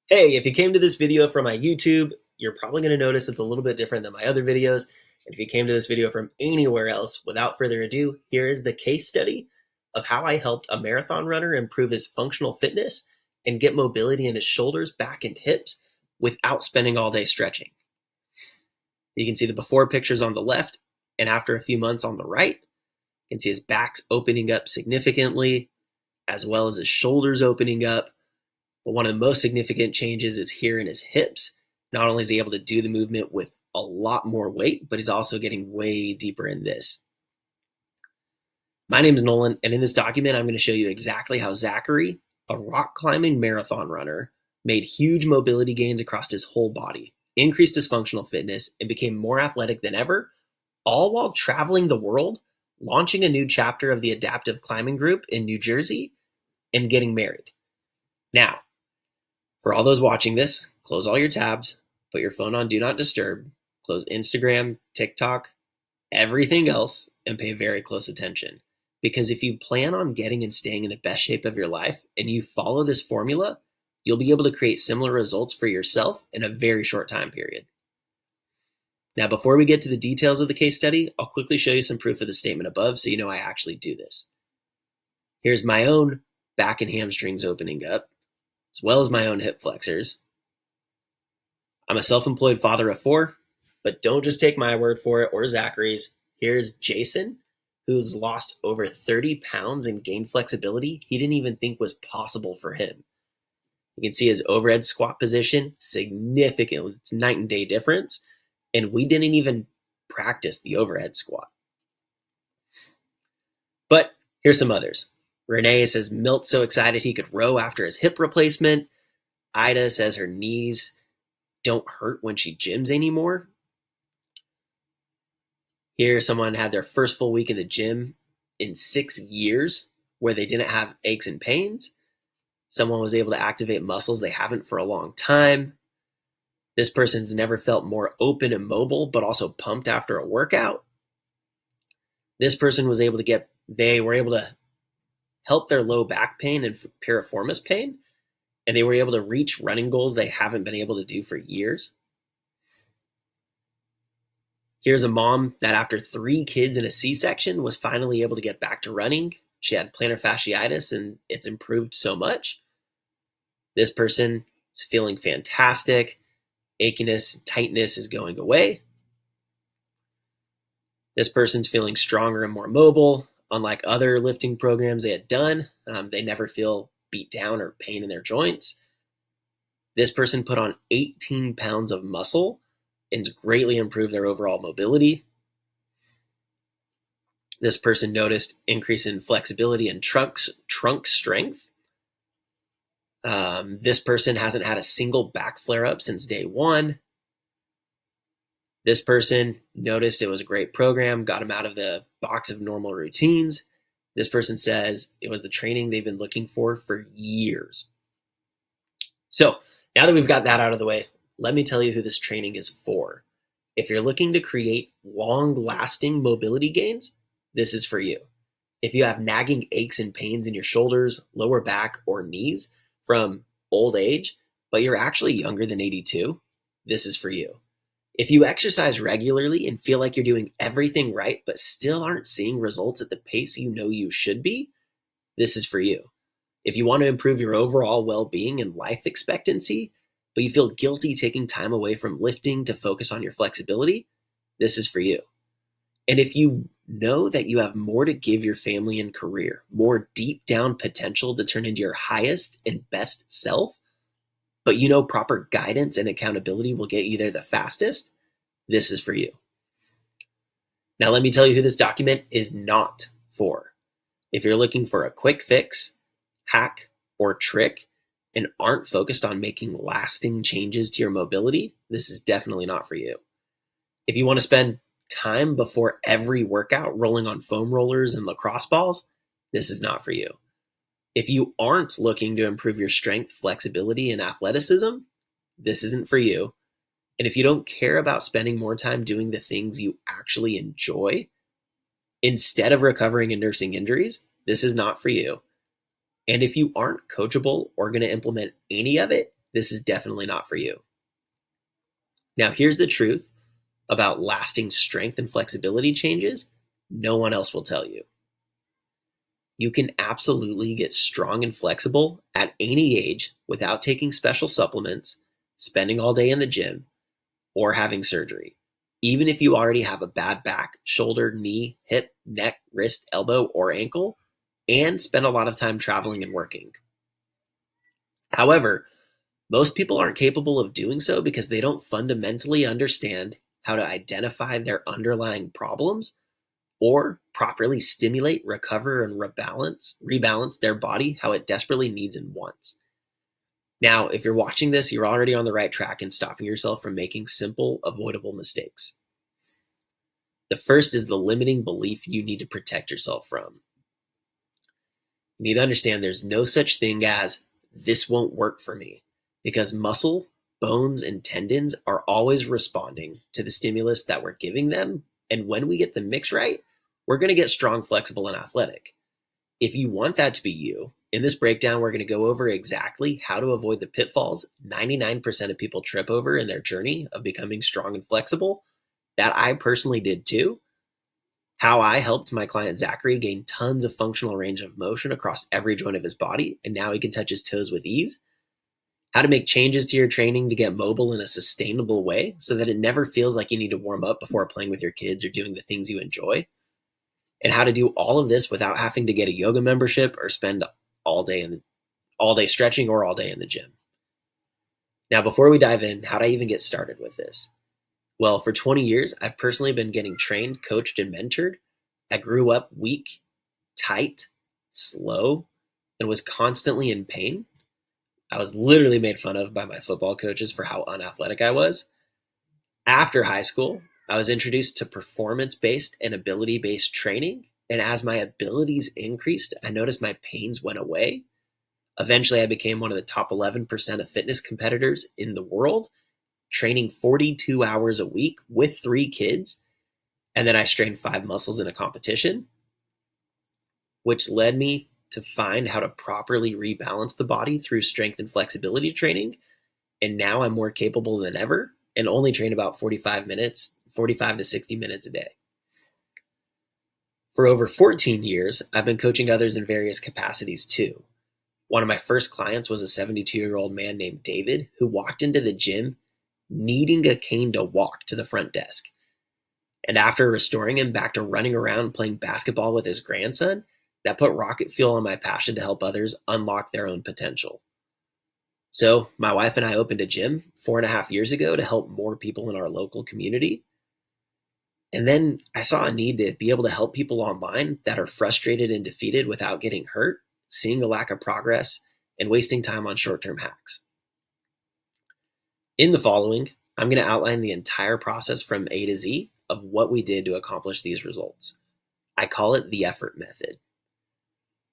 Hey, if you came to this video from my YouTube, you're probably going to notice it's a little bit different than my other videos. And if you came to this video from anywhere else, without further ado, here is the case study of how I helped a marathon runner improve his functional fitness and get mobility in his shoulders, back, and hips without spending all day stretching. You can see the before pictures on the left, and after a few months on the right, you can see his back's opening up significantly, as well as his shoulders opening up. But one of the most significant changes is here in his hips. Not only is he able to do the movement with a lot more weight, but he's also getting way deeper in this. My name is Nolan, and in this document, I'm going to show you exactly how Zachary, a rock climbing marathon runner, made huge mobility gains across his whole body, increased his functional fitness, and became more athletic than ever, all while traveling the world, launching a new chapter of the Adaptive Climbing Group in New Jersey, and getting married. Now, for all those watching this, close all your tabs, put your phone on Do Not Disturb, close Instagram, TikTok, everything else, and pay very close attention. Because if you plan on getting and staying in the best shape of your life and you follow this formula, you'll be able to create similar results for yourself in a very short time period. Now, before we get to the details of the case study, I'll quickly show you some proof of the statement above so you know I actually do this. Here's my own back and hamstrings opening up, as well as my own hip flexors. I'm a self-employed father of 4, but don't just take my word for it or Zachary's. Here's Jason, who's lost over 30 pounds and gained flexibility he didn't even think was possible for him. You can see his overhead squat position, significant. It's night and day difference, and we didn't even practice the overhead squat. But here's some others. Renee says Milt's so excited he could row after his hip replacement. Ida says her knees don't hurt when she gyms anymore. Here, someone had their first full week in the gym in 6 years where they didn't have aches and pains. Someone was able to activate muscles they haven't for a long time. This person's never felt more open and mobile, but also pumped after a workout. This person was able to they were able to help their low back pain and piriformis pain, and they were able to reach running goals they haven't been able to do for years. Here's a mom that after 3 kids and a C-section was finally able to get back to running. She had plantar fasciitis and it's improved so much. This person is feeling fantastic. Achiness, tightness is going away. This person's feeling stronger and more mobile. Unlike other lifting programs they had done, they never feel beat down or pain in their joints. This person put on 18 pounds of muscle and greatly improved their overall mobility. This person noticed increase in flexibility and trunk strength. This person hasn't had a single back flare-up since day 1. This person noticed it was a great program, got him out of the box of normal routines. This person says it was the training they've been looking for years. So now that we've got that out of the way, let me tell you who this training is for. If you're looking to create long-lasting mobility gains, this is for you. If you have nagging aches and pains in your shoulders, lower back, or knees from old age, but you're actually younger than 82, this is for you. If you exercise regularly and feel like you're doing everything right, but still aren't seeing results at the pace you know you should be, this is for you. If you want to improve your overall well-being and life expectancy, but you feel guilty taking time away from lifting to focus on your flexibility, this is for you. And if you know that you have more to give your family and career, more deep down potential to turn into your highest and best self, but you know proper guidance and accountability will get you there the fastest, this is for you. Now let me tell you who this document is not for. If you're looking for a quick fix, hack, or trick, and aren't focused on making lasting changes to your mobility, this is definitely not for you. If you want to spend time before every workout rolling on foam rollers and lacrosse balls, this is not for you. If you aren't looking to improve your strength, flexibility, and athleticism, this isn't for you. And if you don't care about spending more time doing the things you actually enjoy, instead of recovering and nursing injuries, this is not for you. And if you aren't coachable or going to implement any of it, this is definitely not for you. Now, here's the truth about lasting strength and flexibility changes no one else will tell you. You can absolutely get strong and flexible at any age without taking special supplements, spending all day in the gym, or having surgery, even if you already have a bad back, shoulder, knee, hip, neck, wrist, elbow, or ankle, and spend a lot of time traveling and working. However, most people aren't capable of doing so because they don't fundamentally understand how to identify their underlying problems or properly stimulate, recover, and rebalance their body how it desperately needs and wants. Now, if you're watching this, you're already on the right track in stopping yourself from making simple, avoidable mistakes. The first is the limiting belief you need to protect yourself from. You need to understand there's no such thing as, this won't work for me, because muscle, bones, and tendons are always responding to the stimulus that we're giving them. And when we get the mix right, we're going to get strong, flexible, and athletic. If you want that to be you, in this breakdown, we're going to go over exactly how to avoid the pitfalls 99% of people trip over in their journey of becoming strong and flexible, that I personally did too, how I helped my client Zachary gain tons of functional range of motion across every joint of his body, and now he can touch his toes with ease, how to make changes to your training to get mobile in a sustainable way so that it never feels like you need to warm up before playing with your kids or doing the things you enjoy, and how to do all of this without having to get a yoga membership or spend all day stretching or all day in the gym. Now, before we dive in, how do I even get started with this? Well, for 20 years, I've personally been getting trained, coached, and mentored. I grew up weak, tight, slow, and was constantly in pain. I was literally made fun of by my football coaches for how unathletic I was. After high school, I was introduced to performance-based and ability-based training, and as my abilities increased, I noticed my pains went away. Eventually, I became one of the top 11% of fitness competitors in the world, training 42 hours a week with 3 kids, and then I strained 5 muscles in a competition, which led me to find how to properly rebalance the body through strength and flexibility training. And now I'm more capable than ever and only train about 45 to 60 minutes a day. For over 14 years, I've been coaching others in various capacities too. One of my first clients was a 72-year-old man named David who walked into the gym needing a cane to walk to the front desk. And after restoring him back to running around playing basketball with his grandson, that put rocket fuel on my passion to help others unlock their own potential. So my wife and I opened a gym 4.5 years ago to help more people in our local community. And then I saw a need to be able to help people online that are frustrated and defeated without getting hurt, seeing a lack of progress, and wasting time on short-term hacks. In the following, I'm going to outline the entire process from A to Z of what we did to accomplish these results. I call it the effort method.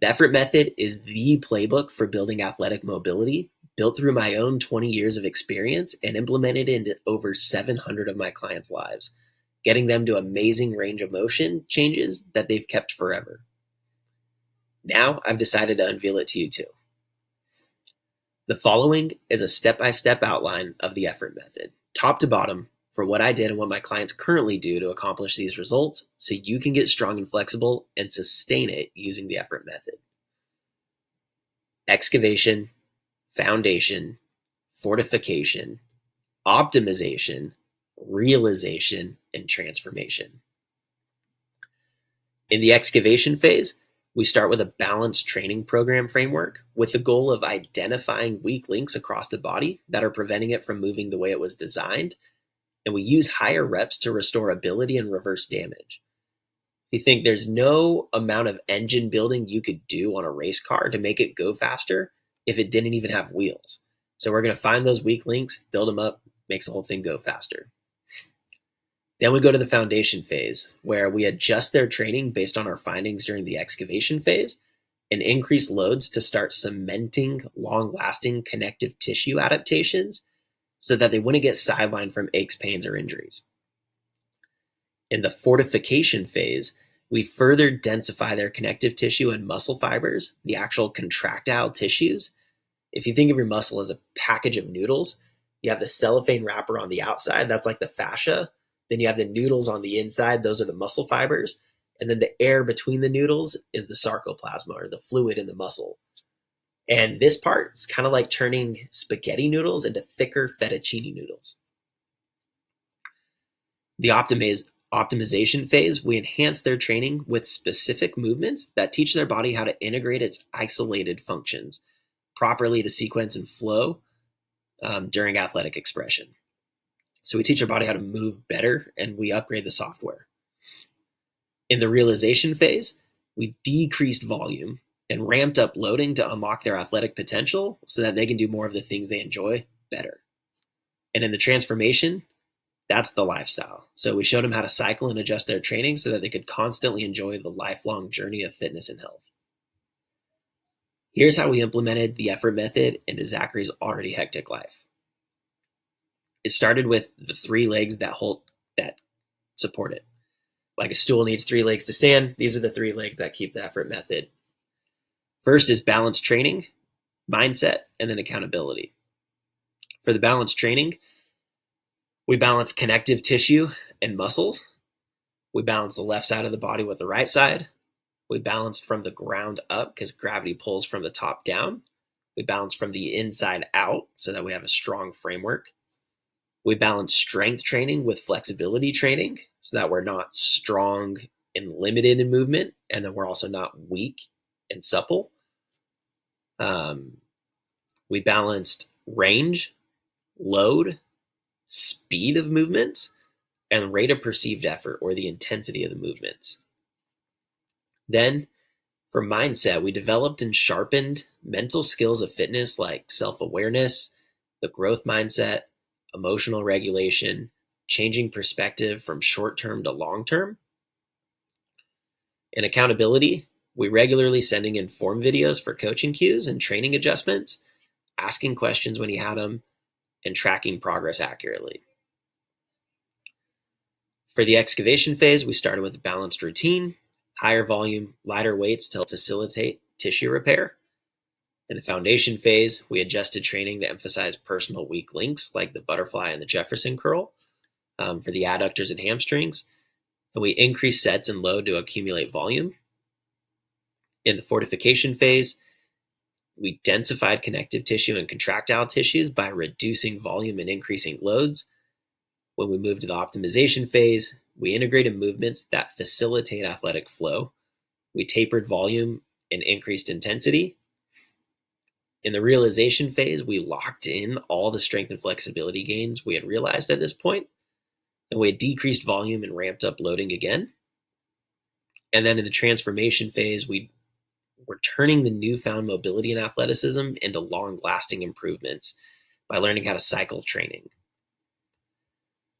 The effort method is the playbook for building athletic mobility, built through my own 20 years of experience and implemented into over 700 of my clients' lives, getting them to amazing range of motion changes that they've kept forever. Now I've decided to unveil it to you too. The following is a step-by-step outline of the effort method, top to bottom, for what I did and what my clients currently do to accomplish these results so you can get strong and flexible and sustain it using the effort method. Excavation, foundation, fortification, optimization, realization, and transformation. In the excavation phase, we start with a balanced training program framework with the goal of identifying weak links across the body that are preventing it from moving the way it was designed, and we use higher reps to restore ability and reverse damage. You think there's no amount of engine building you could do on a race car to make it go faster if it didn't even have wheels. So we're going to find those weak links, build them up, makes the whole thing go faster. Then we go to the foundation phase, where we adjust their training based on our findings during the excavation phase and increase loads to start cementing long-lasting connective tissue adaptations so that they wouldn't get sidelined from aches, pains, or injuries. In the fortification phase, we further densify their connective tissue and muscle fibers, the actual contractile tissues, If you think of your muscle as a package of noodles, you have the cellophane wrapper on the outside, that's like the fascia. Then you have the noodles on the inside, those are the muscle fibers. And then the air between the noodles is the sarcoplasma, or the fluid in the muscle. And this part is kind of like turning spaghetti noodles into thicker fettuccine noodles. The optimization phase, we enhance their training with specific movements that teach their body how to integrate its isolated functions properly to sequence and flow during athletic expression. So we teach our body how to move better, and we upgrade the software. In the realization phase, we decreased volume and ramped up loading to unlock their athletic potential so that they can do more of the things they enjoy better. And in the transformation, that's the lifestyle. So we showed them how to cycle and adjust their training so that they could constantly enjoy the lifelong journey of fitness and health. Here's how we implemented the effort method into Zachary's already hectic life. It started with the 3 legs that support it. Like a stool needs 3 legs to stand, these are the 3 legs that keep the effort method. First is balance training, mindset, and then accountability. For the balance training, we balance connective tissue and muscles. We balance the left side of the body with the right side. We balance from the ground up because gravity pulls from the top down. We balance from the inside out so that we have a strong framework. We balance strength training with flexibility training so that we're not strong and limited in movement, and then we're also not weak and supple. We balanced range, load, speed of movements, and rate of perceived effort, or the intensity of the movements. Then, for mindset, we developed and sharpened mental skills of fitness like self-awareness, the growth mindset, emotional regulation, changing perspective from short-term to long-term. In accountability, we regularly sending in form videos for coaching cues and training adjustments, asking questions when he had them, and tracking progress accurately. For the excavation phase, we started with a balanced routine, higher volume, lighter weights to help facilitate tissue repair. In the foundation phase, we adjusted training to emphasize personal weak links like the butterfly and the Jefferson curl for the adductors and hamstrings. And we increased sets and load to accumulate volume. In the fortification phase, we densified connective tissue and contractile tissues by reducing volume and increasing loads. When we moved to the optimization phase, we integrated movements that facilitate athletic flow. We tapered volume and increased intensity. In the realization phase, we locked in all the strength and flexibility gains we had realized at this point, and we had decreased volume and ramped up loading again. And then in the transformation phase, we were turning the newfound mobility and athleticism into long-lasting improvements by learning how to cycle training.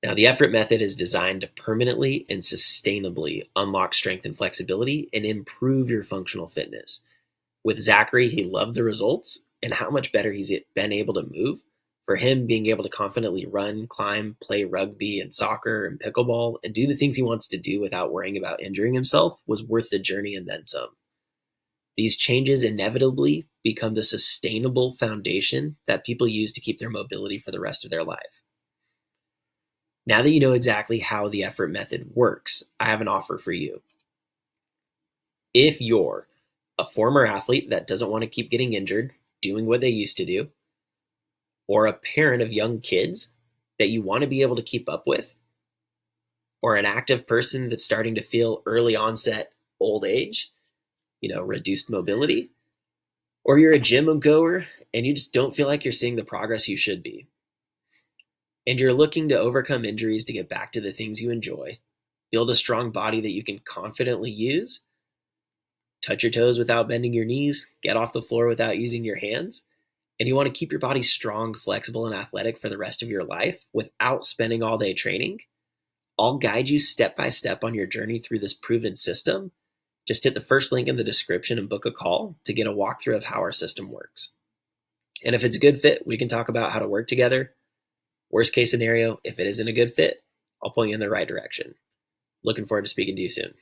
Now, the effort method is designed to permanently and sustainably unlock strength and flexibility and improve your functional fitness. With Zachary, he loved the results and how much better he's been able to move. For him, being able to confidently run, climb, play rugby and soccer and pickleball, and do the things he wants to do without worrying about injuring himself was worth the journey and then some. These changes inevitably become the sustainable foundation that people use to keep their mobility for the rest of their life. Now that you know exactly how the effort method works, I have an offer for you. If you're a former athlete that doesn't want to keep getting injured, doing what they used to do, or a parent of young kids that you want to be able to keep up with, or an active person that's starting to feel early onset old age, reduced mobility, or you're a gym goer and you just don't feel like you're seeing the progress you should be, and you're looking to overcome injuries to get back to the things you enjoy, build a strong body that you can confidently use, touch your toes without bending your knees, get off the floor without using your hands, and you want to keep your body strong, flexible, and athletic for the rest of your life without spending all day training, I'll guide you step by step on your journey through this proven system. Just hit the first link in the description and book a call to get a walkthrough of how our system works. And if it's a good fit, we can talk about how to work together. Worst case scenario, if it isn't a good fit, I'll point you in the right direction. Looking forward to speaking to you soon.